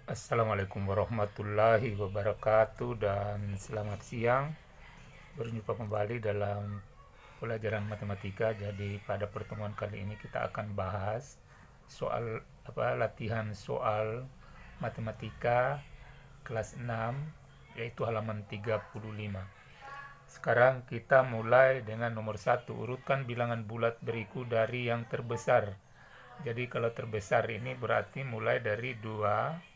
Assalamualaikum warahmatullahi wabarakatuh dan selamat siang. Berjumpa kembali dalam pelajaran matematika. Jadi pada pertemuan kali ini kita akan bahas latihan soal matematika kelas 6 yaitu halaman 35. Sekarang kita mulai dengan nomor 1. Urutkan bilangan bulat berikut dari yang terbesar. Jadi kalau terbesar ini berarti mulai dari 2,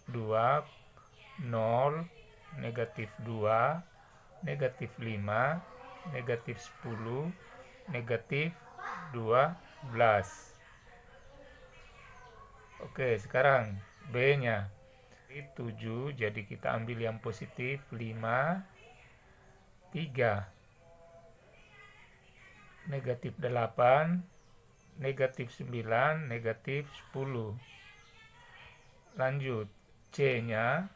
0, negatif 2, negatif 5, negatif 10, negatif 12. Oke, sekarang B-nya 7, jadi kita ambil yang positif 5, 3, negatif 8, negatif 9, negatif 10. Lanjut, C-nya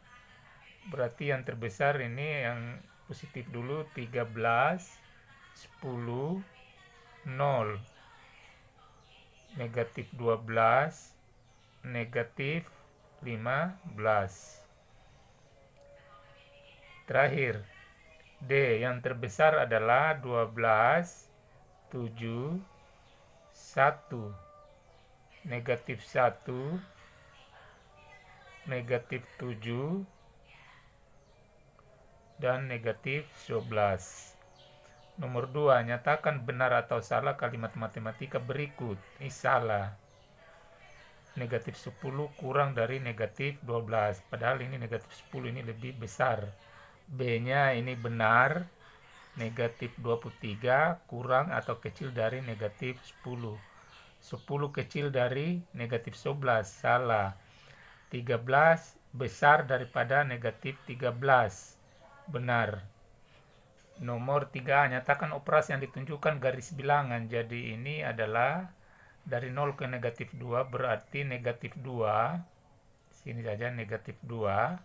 berarti yang terbesar ini yang positif dulu 13, 10, 0, negatif 12, negatif 15. Terakhir, D yang terbesar adalah 12, 7, 1, negatif 1, negatif 7, dan negatif 11. Nomor 2, nyatakan benar atau salah kalimat matematika berikut. Ini salah. Negatif 10 kurang dari negatif 12. Padahal ini negatif 10 ini lebih besar. B-nya ini benar. Negatif 23 kurang atau kecil dari negatif 10. 10 kecil dari negatif 11. Salah. 13 besar daripada negatif 13. Benar. Nomor 3, nyatakan operasi yang ditunjukkan garis bilangan. Jadi ini adalah dari 0 ke negatif 2 berarti negatif 2. Sini saja negatif 2.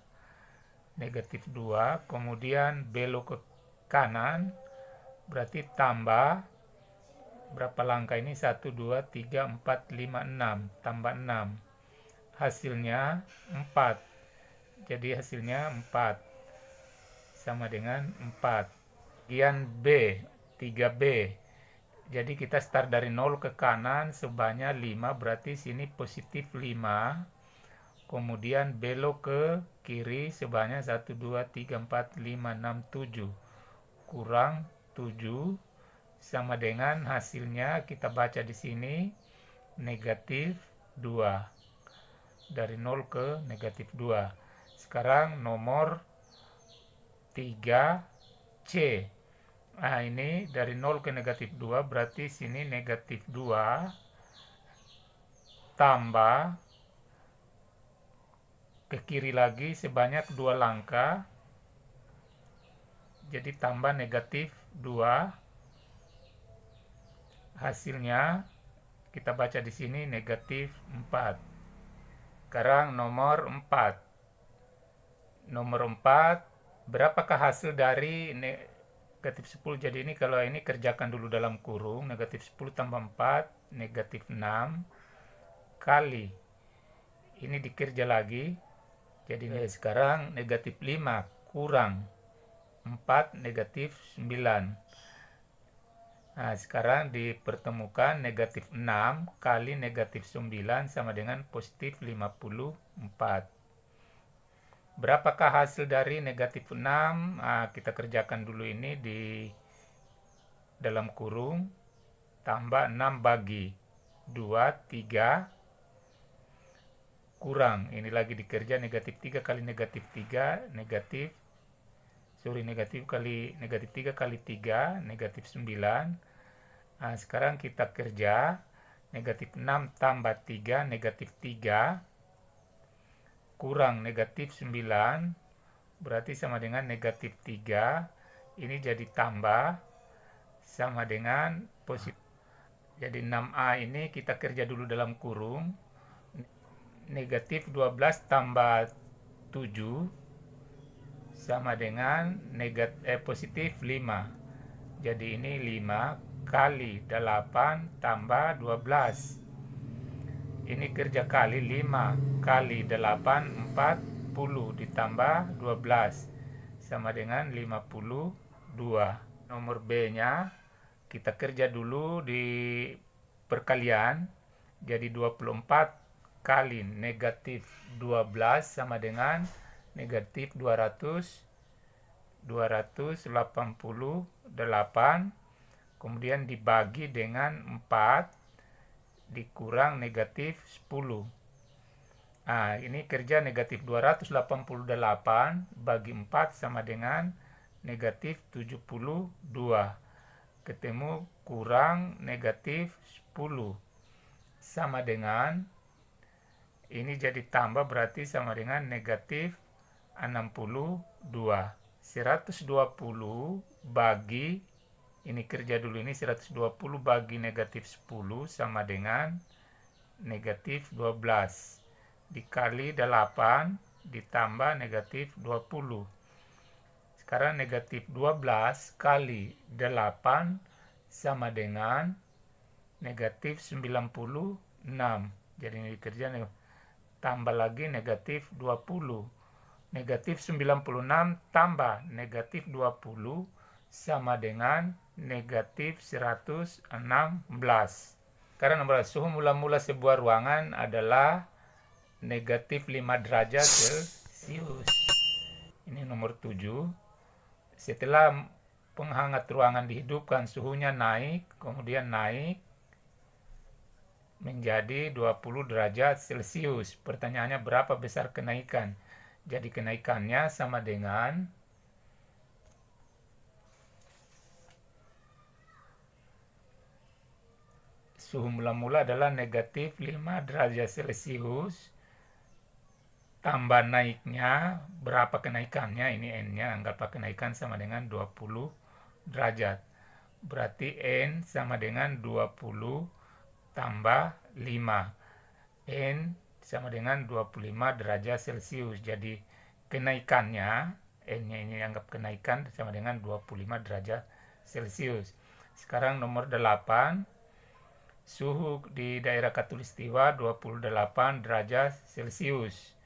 Negatif 2. Kemudian belok ke kanan berarti tambah. Berapa langkah ini? 1, 2, 3, 4, 5, 6. Tambah 6. Hasilnya 4. Jadi hasilnya 4. Sama dengan 4. Bagian B, 3B. Jadi kita start dari 0 ke kanan sebanyak 5, berarti sini positif 5. Kemudian belok ke kiri sebanyak 1, 2, 3, 4, 5, 6, 7. Kurang 7 sama dengan hasilnya kita baca di sini negatif 2. Dari 0 ke negatif 2. Sekarang nomor 3C. Nah, ini dari 0 ke negatif 2 berarti sini negatif 2 tambah ke kiri lagi sebanyak 2 langkah. Jadi tambah negatif 2. Hasilnya kita baca di sini negatif 4. Sekarang nomor 4. Nomor 4, berapakah hasil dari negatif 10? Jadi ini kalau ini kerjakan dulu dalam kurung. Negatif 10 tambah 4, negatif 6, kali. Ini dikerja lagi. Jadi sekarang negatif 5 kurang 4, negatif 9. Nah, sekarang dipertemukan negatif 6 kali negatif 9 sama dengan positif 54. Berapakah hasil dari negatif 6? Nah, kita kerjakan dulu ini di dalam kurung. Tambah 6 bagi 2, 3. Kurang. Ini lagi dikerja negatif 3 kali negatif 3. Negatif kali negatif 3 kali 3. Negatif 9. Nah, sekarang kita kerja negatif 6 tambah 3, negatif 3, kurang negatif 9, berarti sama dengan negatif 3. Ini jadi tambah, sama dengan positif. Jadi 6A ini kita kerja dulu dalam kurung. Negatif 12 tambah 7 sama dengan positif 5. Jadi ini 5 kali 8 tambah 12. Ini kerja kali 5 kali 8, 40 ditambah 12 sama dengan 52. Nomor B-nya kita kerja dulu di perkalian. Jadi 24 kali negatif 12 sama dengan negatif 288. Kemudian dibagi dengan 4 dikurang negatif 10. Nah, ini kerja negatif 288 bagi 4 sama dengan negatif 72. Ketemu kurang negatif 10. Sama dengan, ini jadi tambah berarti sama dengan negatif 62. 120 bagi, ini kerja dulu, ini 120 bagi negatif 10 sama dengan negatif 12 dikali 8 ditambah negatif 20. Sekarang negatif 12 kali 8 sama dengan negatif 96. Jadi ini kerja tambah lagi negatif 20. Negatif 96 tambah negatif 20 sama dengan negatif 116. Karena nomor suhu mula-mula sebuah ruangan adalah negatif 5 derajat Celcius. Ini nomor 7. Setelah penghangat ruangan dihidupkan, suhunya naik, kemudian naik menjadi 20 derajat Celcius. Pertanyaannya berapa besar kenaikan? Jadi kenaikannya sama dengan suhu mula-mula adalah negatif 5 derajat Celcius tambah naiknya, berapa kenaikannya, ini N-nya, anggaplah kenaikan sama dengan 20 derajat. Berarti N sama dengan 20 tambah 5. N sama dengan 25 derajat Celcius. Jadi kenaikannya, N-nya ini anggap kenaikan sama dengan 25 derajat Celcius. Sekarang nomor 8. Suhu di daerah Khatulistiwa 28 derajat Celcius.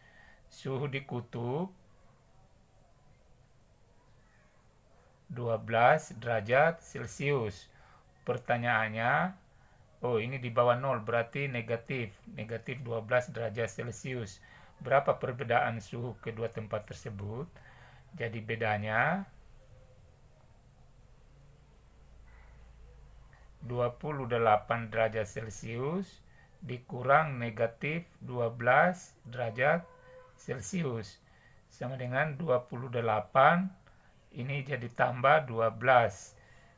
Suhu di kutub 12 derajat Celcius. Pertanyaannya, oh ini di bawah 0 berarti negatif 12 derajat Celcius. Berapa perbedaan suhu kedua tempat tersebut? Jadi bedanya 28 derajat Celcius dikurang negatif 12 derajat Celcius sama dengan 28, ini jadi tambah 12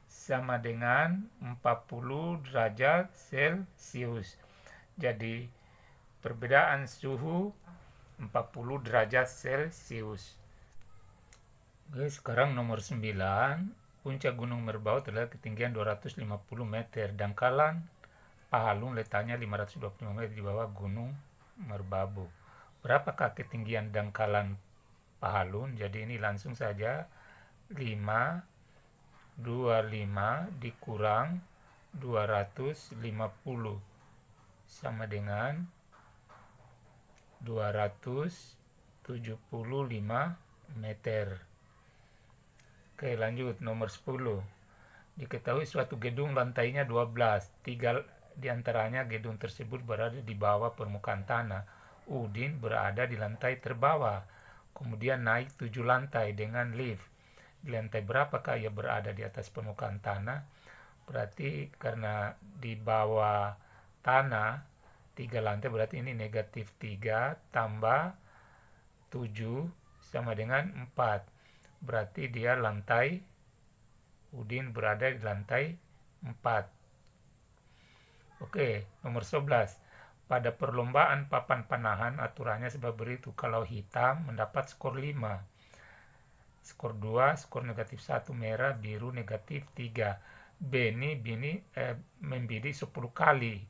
sama dengan 40 derajat Celcius. Jadi perbedaan suhu 40 derajat Celcius. Oke, sekarang nomor 9. Puncak Gunung Merbabu terletak ketinggian 250 meter. Dangkalan Pahalun letaknya 525 meter di bawah Gunung Merbabu. Berapakah ketinggian dangkalan Pahalun? Jadi ini langsung saja 525 dikurang 250 sama dengan 275 meter. Oke, lanjut nomor 10. Diketahui suatu gedung lantainya 12. 3 diantaranya gedung tersebut berada di bawah permukaan tanah. Udin berada di lantai terbawah. Kemudian naik 7 lantai dengan lift. Di lantai berapakah ia berada di atas permukaan tanah? Berarti karena di bawah tanah 3 lantai, berarti ini negatif 3 tambah 7 sama dengan 4. Berarti dia lantai, Udin berada di lantai 4. Oke, nomor 11. Pada perlombaan papan panahan aturannya sebagai berikut. Kalau hitam mendapat skor 5. Skor 2, skor negatif 1 merah, biru negatif 3. Beni membidik 10 kali.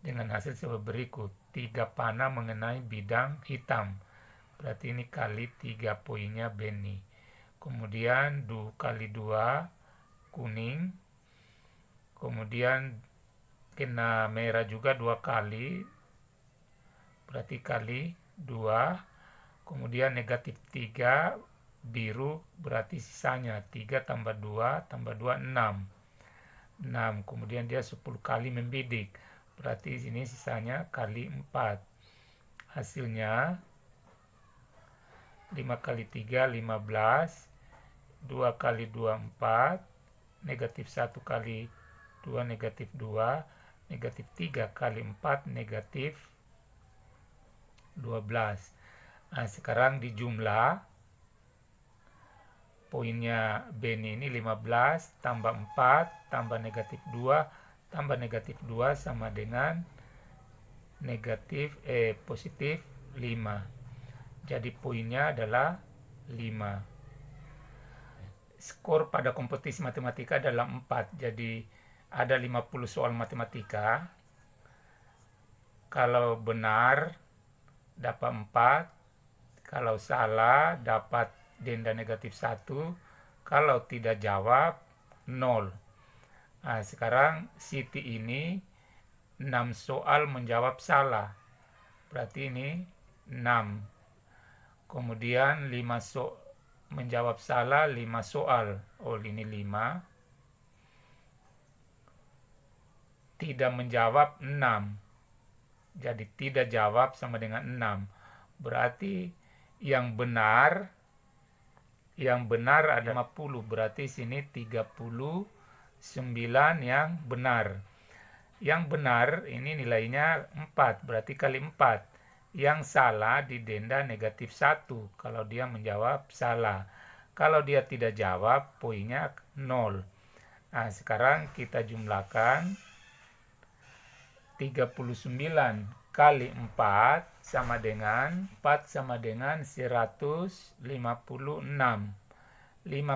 Dengan hasil sebagai berikut. 3 panah mengenai bidang hitam. Berarti ini kali 3 poinnya Beni. Kemudian kali 2 kuning. Kemudian kena merah juga 2 kali. berarti kali 2, kemudian negatif 3 biru berarti sisanya 3 tambah 2 tambah 2 6. Kemudian dia 10 kali membidik, berarti sini sisanya kali 4. Hasilnya 5 kali 3 15, 2 kali 2 4, negatif 1 kali 2 negatif 2, negatif 3 kali 4 negatif 12. Sekarang dijumlah. Poinnya Beni ini 15 tambah 4 tambah negatif 2 tambah negatif 2 sama dengan positif 5. Jadi poinnya adalah 5. Skor pada kompetisi matematika adalah 4. Jadi ada 50 soal matematika. Kalau benar dapat 4, kalau salah dapat denda negatif 1, kalau tidak jawab 0. Sekarang Siti ini 6 soal menjawab salah, berarti ini 6. Kemudian 5 menjawab salah 5 soal, ini 5. Tidak menjawab 6, jadi tidak jawab sama dengan 6. Berarti yang benar ada 50, berarti sini 39 yang benar. Yang benar ini nilainya 4, berarti kali 4. Yang salah didenda negatif 1 kalau dia menjawab salah. Kalau dia tidak jawab, poinnya 0. Sekarang kita jumlahkan. 39 kali 4 sama dengan 156. 5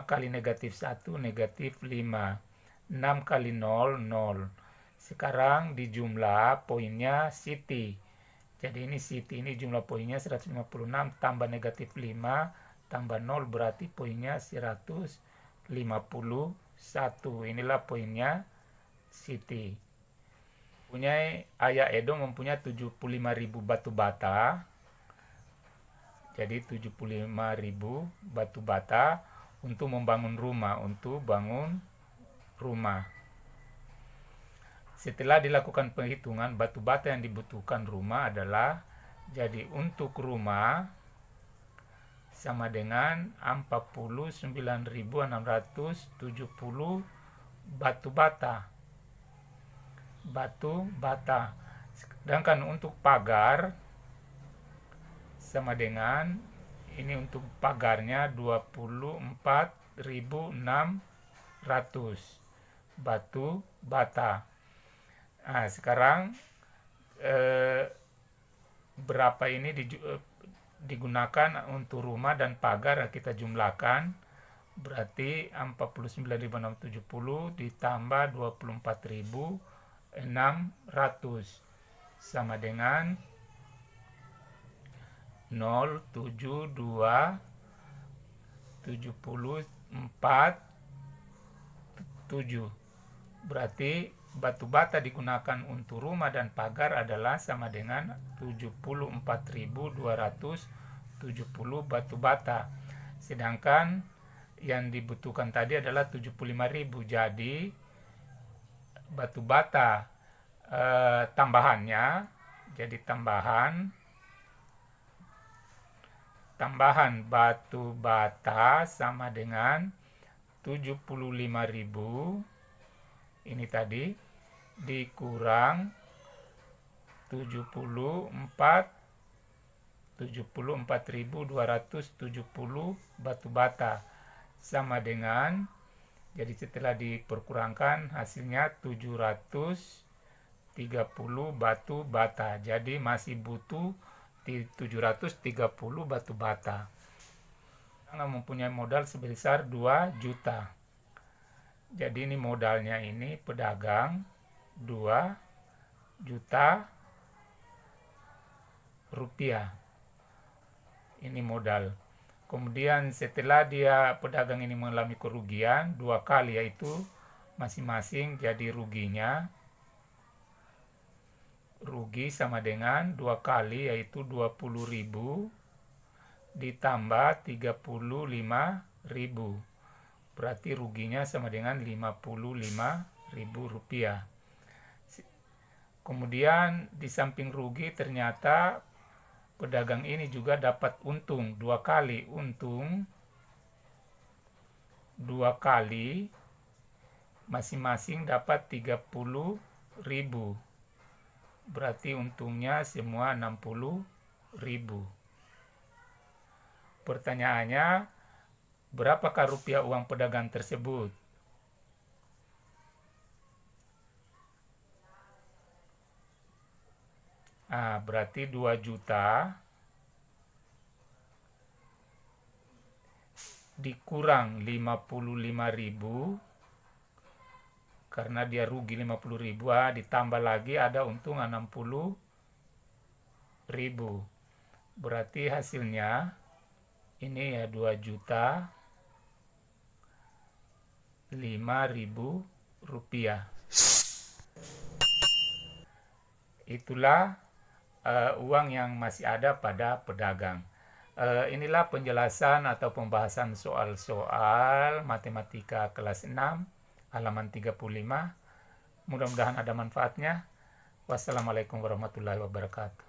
kali negatif 1 negatif 5. 6 kali 0 0. Sekarang dijumlah poinnya Siti. Jadi ini Siti ini jumlah poinnya 156 tambah negatif 5 tambah 0 berarti poinnya 151. Inilah poinnya Siti. Ayah Edo mempunyai 75.000 batu bata. Jadi 75.000 batu bata untuk membangun rumah, Setelah dilakukan penghitungan, batu bata yang dibutuhkan rumah adalah, jadi untuk rumah sama dengan 49.670 batu bata. Sedangkan untuk pagar sama dengan, ini untuk pagarnya 24.600 batu bata. Sekarang berapa ini digunakan untuk rumah dan pagar, kita jumlahkan. Berarti 49.670 ditambah 24.600 sama dengan 0,72747. Berarti batu bata digunakan untuk rumah dan pagar adalah sama dengan 74.270 batu bata. Sedangkan yang dibutuhkan tadi adalah 75.000. Jadi batu bata tambahannya, jadi tambahan batu bata sama dengan 75.000 ini tadi dikurang 74.270 batu bata sama dengan, jadi setelah diperkurangkan hasilnya 730 batu bata. Jadi masih butuh 730 batu bata. Kita mempunyai modal sebesar 2 juta. Jadi ini modalnya, ini pedagang 2 juta rupiah. Ini modal. Kemudian setelah pedagang ini mengalami kerugian 2 kali, yaitu masing-masing, jadi ruginya rugi sama dengan 2 kali, yaitu 20.000 ditambah 35.000. Berarti ruginya sama dengan 55.000 rupiah. Kemudian di samping rugi ternyata pedagang ini juga dapat untung 2 kali. Untung 2 kali masing-masing dapat 30.000. Berarti untungnya semua 60.000. Pertanyaannya, berapakah rupiah uang pedagang tersebut? Berarti 2 juta dikurang 55.000, karena dia rugi 50.000, ditambah lagi ada untung 60.000. Berarti hasilnya ini ya 2 juta 5.000 rupiah. Itulah uang yang masih ada pada pedagang. Inilah penjelasan atau pembahasan soal-soal matematika kelas 6 halaman 35. Mudah-mudahan ada manfaatnya. Wassalamualaikum warahmatullahi wabarakatuh.